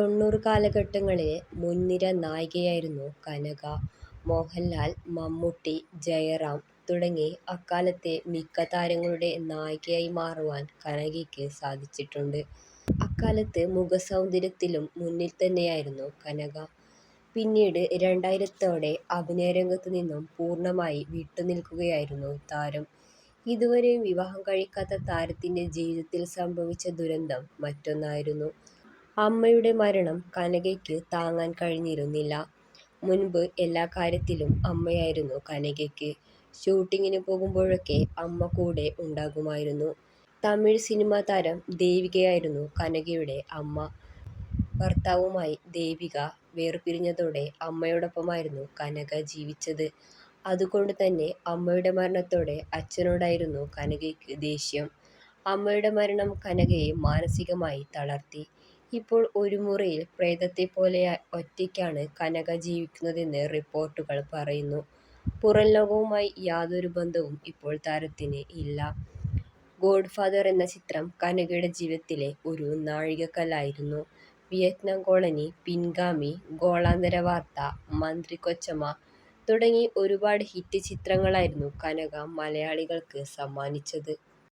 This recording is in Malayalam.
തൊണ്ണൂറ് കാലഘട്ടങ്ങളിലെ മുൻനിര നായികയായിരുന്നു കനക. മോഹൻലാൽ, മമ്മൂട്ടി, ജയറാം തുടങ്ങി അക്കാലത്തെ മിക്ക താരങ്ങളുടെ നായികയായി മാറുവാൻ കനകയ്ക്ക് സാധിച്ചിട്ടുണ്ട്. അക്കാലത്ത് മുഖസൗന്ദര്യത്തിലും മുന്നിൽ തന്നെയായിരുന്നു കനക. പിന്നീട് 2000-ഓടെ അഭിനയരംഗത്തു നിന്നും പൂർണ്ണമായി വിട്ടുനിൽക്കുകയായിരുന്നു താരം. ഇതുവരെയും വിവാഹം കഴിക്കാത്ത താരത്തിന്റെ ജീവിതത്തിൽ സംഭവിച്ച ദുരന്തം മറ്റൊന്നായിരുന്നു. അമ്മയുടെ മരണം കനകയ്ക്ക് താങ്ങാൻ കഴിഞ്ഞിരുന്നില്ല. മുൻപ് എല്ലാ കാര്യത്തിലും അമ്മയായിരുന്നു കനകയ്ക്ക്. ഷൂട്ടിങ്ങിന് പോകുമ്പോഴൊക്കെ അമ്മ കൂടെ ഉണ്ടാകുമായിരുന്നു. തമിഴ് സിനിമാ താരം ദേവികയായിരുന്നു കനകയുടെ അമ്മ. ഭർത്താവുമായി ദേവിക വേർപിരിഞ്ഞതോടെ അമ്മയോടൊപ്പമായിരുന്നു കനക ജീവിച്ചത്. അതുകൊണ്ട് തന്നെ അമ്മയുടെ മരണത്തോടെ അച്ഛനോടായിരുന്നു കനകയ്ക്ക് ദേഷ്യം. അമ്മയുടെ മരണം കനകയെ മാനസികമായി തളർത്തി. ഇപ്പോൾ ഒരു മുറിയിൽ പ്രേതത്തെപ്പോലെ ഒറ്റയ്ക്കാണ് കനക ജീവിക്കുന്നതെന്ന് റിപ്പോർട്ടുകൾ പറയുന്നു. പുറംലോകവുമായി യാതൊരു ബന്ധവും ഇപ്പോൾ താരത്തിന് ഇല്ല. ഗോഡ്ഫാദർ എന്ന ചിത്രം കനകയുടെ ജീവിതത്തിലെ ഒരു നാഴികക്കല്ലായിരുന്നു. വിയറ്റ്നാം കോളനി, പിൻഗാമി, ഗോളാന്തര വാർത്ത, മന്ത്രി കൊച്ചമ്മ തുടങ്ങി ഒരുപാട് ഹിറ്റ് ചിത്രങ്ങളായിരുന്നു കനക മലയാളികൾക്ക് സമ്മാനിച്ചത്.